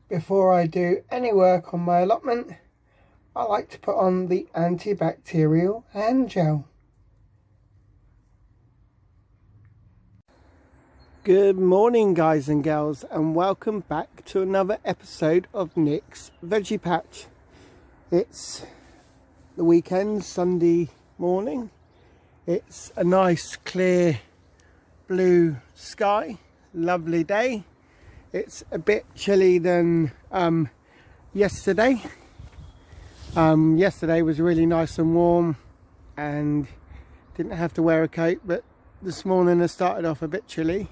before I do any work on my allotment, I like to put on the antibacterial hand gel. Good morning guys and girls, and welcome back to another episode of Nick's Veggie Patch. It's the weekend, Sunday morning. It's a nice clear blue sky, lovely day. It's a bit chilly than yesterday. Yesterday was really nice and warm and didn't have to wear a coat, but this morning I started off a bit chilly.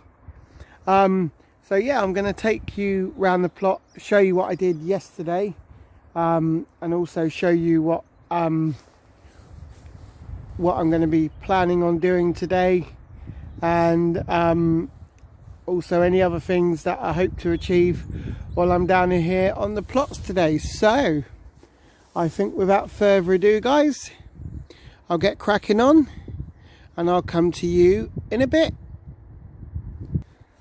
So yeah, I'm going to take you around the plot, show you what I did yesterday, and also show you what I'm going to be planning on doing today, and also any other things that I hope to achieve while I'm down in here on the plots today. So I think without further ado guys, I'll get cracking on and I'll come to you in a bit.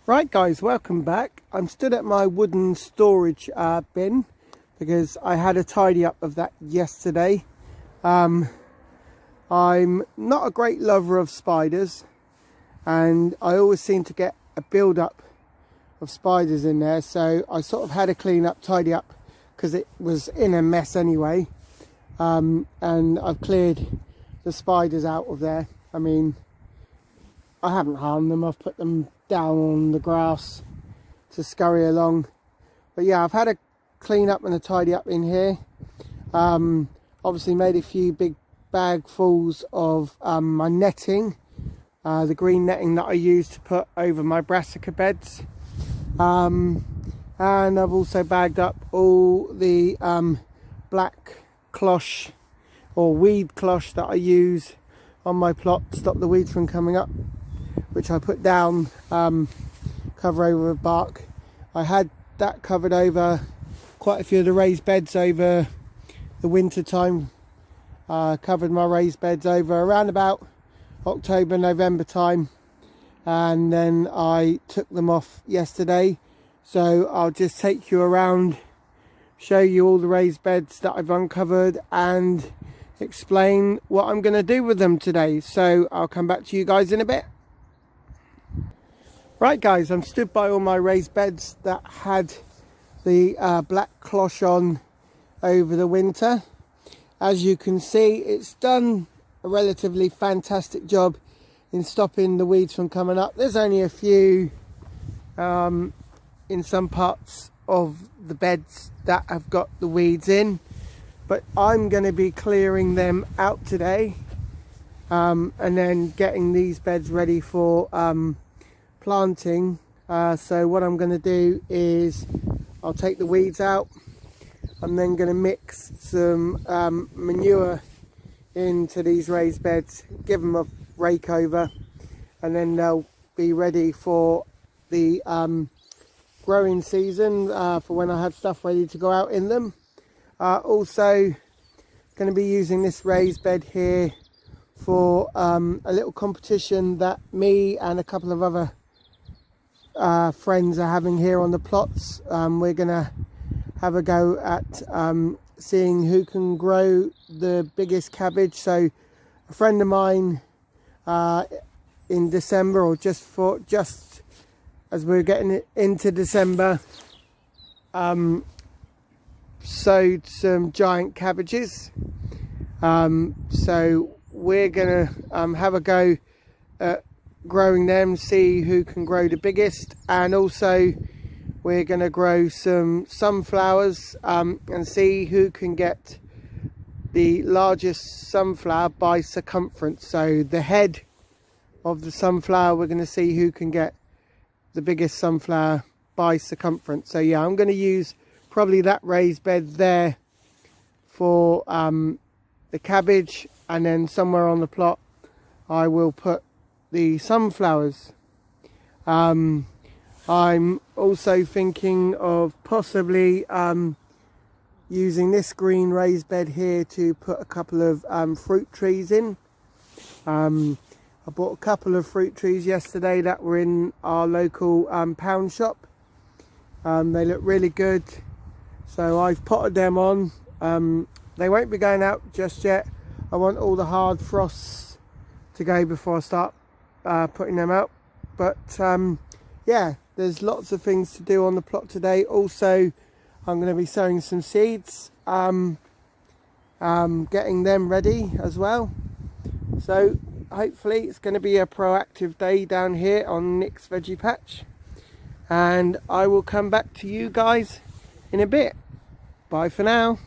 Right guys, welcome back. I'm stood at my wooden storage bin because I had a tidy up of that yesterday. I'm not a great lover of spiders, and I always seem to get a build up of spiders in there, so I sort of had to clean up, tidy up, because it was in a mess anyway. And I've cleared the spiders out of there. I mean, I haven't harmed them, I've put them down on the grass to scurry along. But yeah, I've had a clean up and a tidy up in here. Obviously made a few big bagfuls of my netting, the green netting that I use to put over my brassica beds, and I've also bagged up all the black cloche or weed cloche that I use on my plot to stop the weeds from coming up, which I put down, cover over with bark. I had that covered over quite a few of the raised beds over the winter time. Covered my raised beds over around about October, November time, and then I took them off yesterday. So I'll just take you around, show you all the raised beds that I've uncovered and explain what I'm going to do with them today. So I'll come back to you guys in a bit. Right guys, I'm stood by all my raised beds that had the black cloche on over the winter. As you can see, it's done a relatively fantastic job in stopping the weeds from coming up. There's only a few in some parts of the beds that have got the weeds in, but I'm going to be clearing them out today, and then getting these beds ready for planting. So what I'm going to do is I'll take the weeds out. I'm then going to mix some manure into these raised beds, give them a rake over, and then they'll be ready for the growing season, for when I have stuff ready to go out in them. Also going to be using this raised bed here for a little competition that me and a couple of other friends are having here on the plots. We're going to have a go at seeing who can grow the biggest cabbage. So a friend of mine in December, or just as we're getting into December, sowed some giant cabbages. So we're gonna have a go at growing them, see who can grow the biggest, and also we're going to grow some sunflowers and see who can get the largest sunflower by circumference. So the head of the sunflower, we're going to see who can get the biggest sunflower by circumference. So yeah, I'm going to use probably that raised bed there for the cabbage, and then somewhere on the plot I will put the sunflowers. I'm also thinking of possibly using this green raised bed here to put a couple of fruit trees in. I bought a couple of fruit trees yesterday that were in our local pound shop. They look really good. So I've potted them on. They won't be going out just yet. I want all the hard frosts to go before I start putting them out. But yeah, there's lots of things to do on the plot today. Also, I'm going to be sowing some seeds, getting them ready as well. So hopefully it's going to be a proactive day down here on Nick's Veggie Patch, and I will come back to you guys in a bit. Bye for now.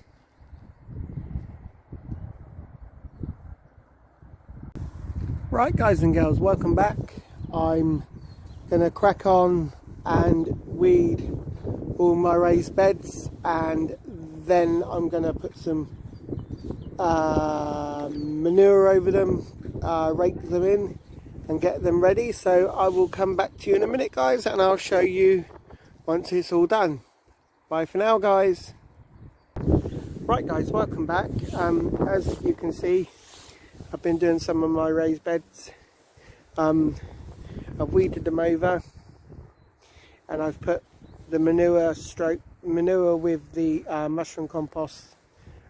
Right guys and girls, welcome back. I'm going to crack on and weed all my raised beds, and then I'm going to put some manure over them, rake them in and get them ready. So I will come back to you in a minute guys, and I'll show you once it's all done. Bye for now guys. Right guys, welcome back. As you can see, I've been doing some of my raised beds. I've weeded them over, and I've put the manure with the mushroom compost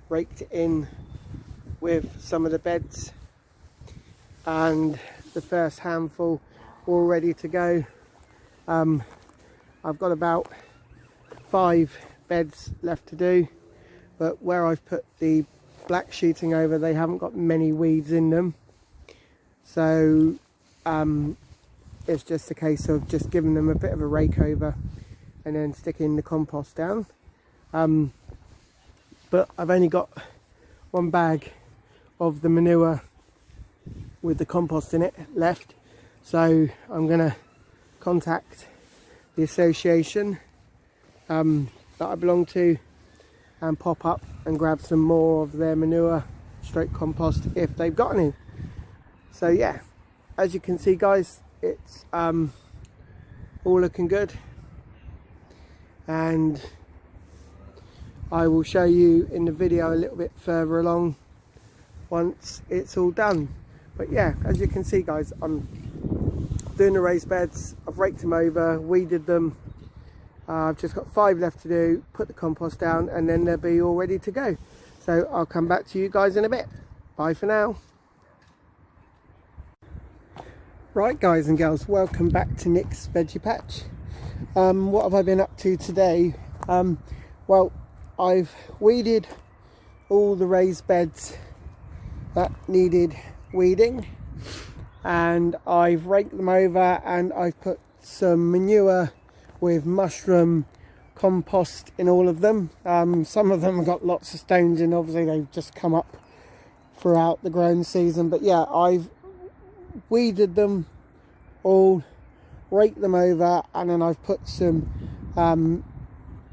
raked in with some of the beds, and the first handful all ready to go. I've got about 5 beds left to do, but where I've put the black sheeting over, they haven't got many weeds in them, so it's just a case of just giving them a bit of a rake over and then sticking the compost down. But I've only got 1 bag of the manure with the compost in it left, so I'm going to contact the association that I belong to and pop up and grab some more of their manure stroke compost if they've got any. So yeah, as you can see guys, it's all looking good, and I will show you in the video a little bit further along once it's all done. But yeah, as you can see guys, I'm doing the raised beds. I've raked them over, weeded them. I've just got 5 left to do, put the compost down, and then they'll be all ready to go. So I'll come back to you guys in a bit. Bye for now. Right guys and girls, welcome back to Nick's Veggie Patch. What have I been up to today? Well, I've weeded all the raised beds that needed weeding, and I've raked them over, and I've put some manure with mushroom compost in all of them. Some of them have got lots of stones in, obviously they've just come up throughout the growing season, but yeah, I've weeded them all, raked them over, and then I've put some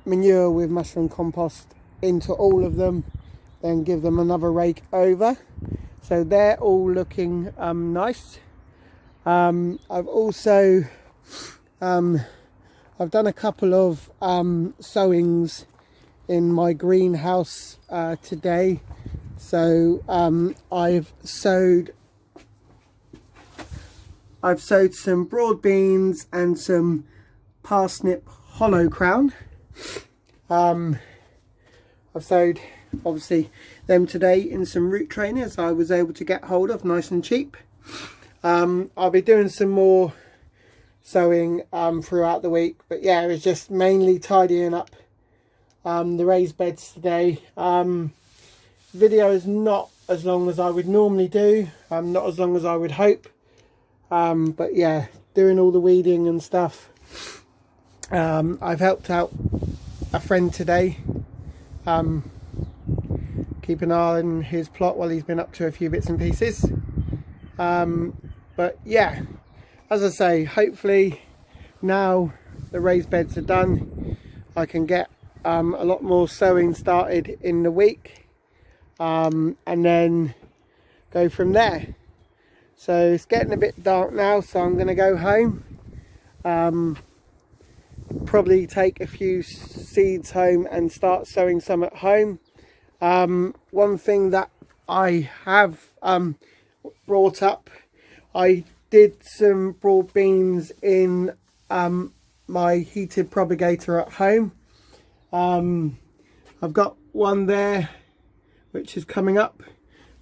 manure with mushroom compost into all of them, then give them another rake over. So they're all looking nice. I've also I've done a couple of sowings in my greenhouse today. So I've sowed some broad beans and some parsnip hollow crown. I've sowed obviously them today in some root trainers I was able to get hold of nice and cheap. I'll be doing some more sowing throughout the week, but yeah, it was just mainly tidying up the raised beds today. Video is not as long as I would normally do, not as long as I would hope, but yeah, doing all the weeding and stuff. I've helped out a friend today, keep an eye on his plot while he's been up to a few bits and pieces. But yeah, as I say, hopefully now the raised beds are done, I can get a lot more sowing started in the week, and then go from there. So it's getting a bit dark now, so I'm going to go home, probably take a few seeds home and start sowing some at home. One thing that I have brought up, I did some broad beans in my heated propagator at home. I've got one there which is coming up,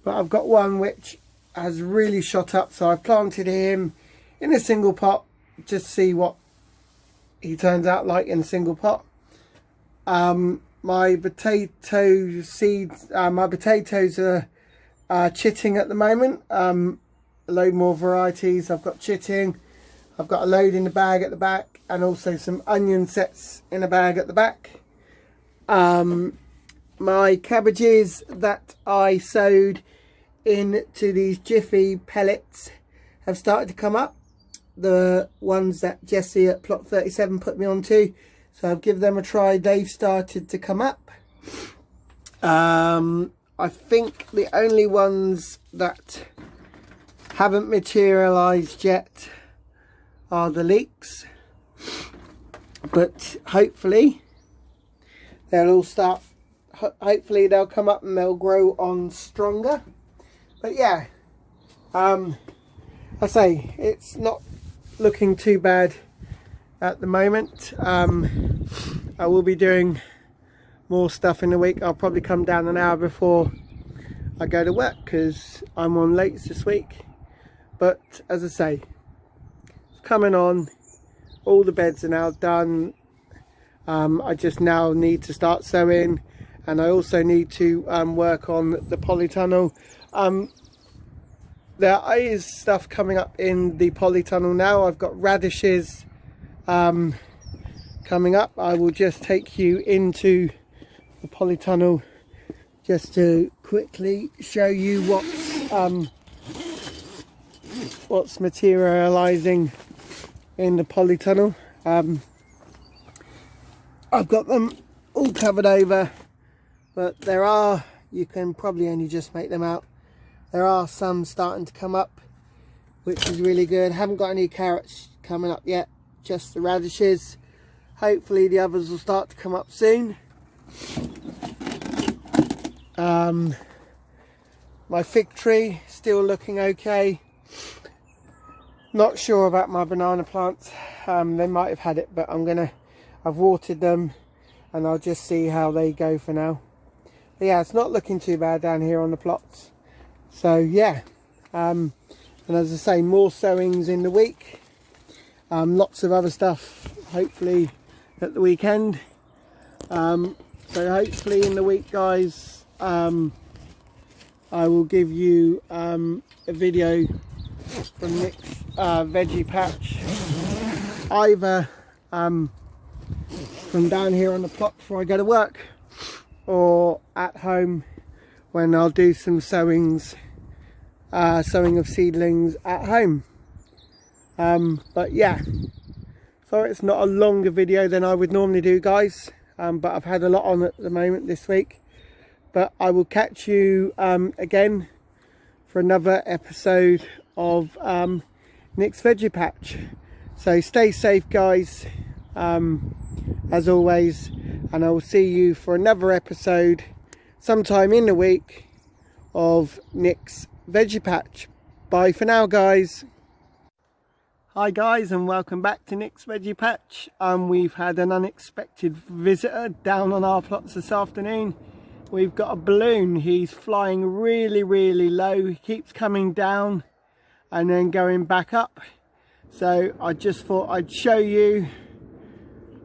but I've got one which has really shot up, so I planted him in a single pot just to see what he turns out like in a single pot. My potato seeds, my potatoes are chitting at the moment. A load more varieties. I've got chitting, I've got a load in the bag at the back, and also some onion sets in a bag at the back. My cabbages that I sowed into these Jiffy pellets have started to come up. The ones that Jesse at plot 37 put me onto, so I've given them a try. They've started to come up. I think the only ones that haven't materialized yet are the leeks, but hopefully they'll all start, hopefully they'll come up and they'll grow on stronger. But yeah, I say it's not looking too bad at the moment. I will be doing more stuff in the week. I'll probably come down an hour before I go to work because I'm on lates this week. But as I say, it's coming on. All the beds are now done. I just now need to start sowing, and I also need to work on the polytunnel. There is stuff coming up in the polytunnel now. I've got radishes coming up. I will just take you into the polytunnel just to quickly show you what's materializing in the polytunnel. I've got them all covered over, but there are, you can probably only just make them out, there are some starting to come up, which is really good. Haven't got any carrots coming up yet, just the radishes. Hopefully the others will start to come up soon. My fig tree still looking okay. Not sure about my banana plants. They might have had it, but I've watered them and I'll just see how they go for now. But yeah, it's not looking too bad down here on the plots. So yeah, and as I say, more sowings in the week. Lots of other stuff hopefully at the weekend. So hopefully in the week, guys, I will give you a video from Nick's veggie patch, either from down here on the plot before I go to work, or at home when I'll do some sowings, sowing of seedlings at home. But yeah, sorry it's not a longer video than I would normally do, guys, but I've had a lot on at the moment this week. But I will catch you again for another episode of Nick's Veggie Patch. So stay safe, guys, as always, and I will see you for another episode sometime in the week of Nick's Veggie Patch. Bye for now, guys. Hi guys, and welcome back to Nick's Veggie Patch. We've had an unexpected visitor down on our plots this afternoon. We've got a balloon. He's flying really low. He keeps coming down and then going back up. So I just thought I'd show you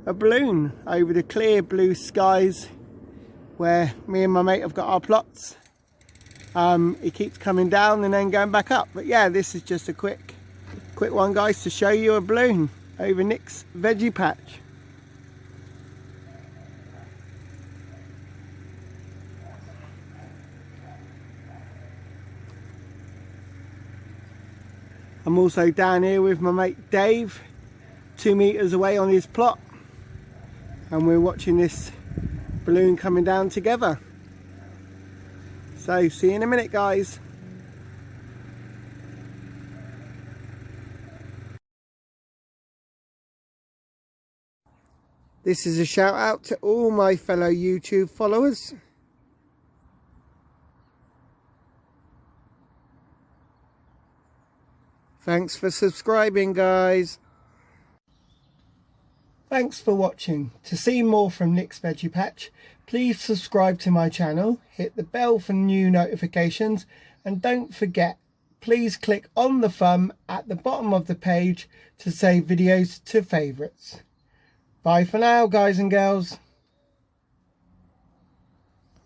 a balloon over the clear blue skies where me and my mate have got our plots. He keeps coming down and then going back up. But yeah, this is just a quick one, guys, to show you a balloon over Nick's Veggie Patch. I'm also down here with my mate Dave, 2 meters away on his plot, and we're watching this balloon coming down together. So see you in a minute, guys. This is a shout out to all my fellow YouTube followers. Thanks for subscribing, guys. Thanks for watching. To see more from Nick's Veggie Patch, please subscribe to my channel, hit the bell for new notifications, and don't forget, please click on the thumb at the bottom of the page to save videos to favourites. Bye for now, guys and girls.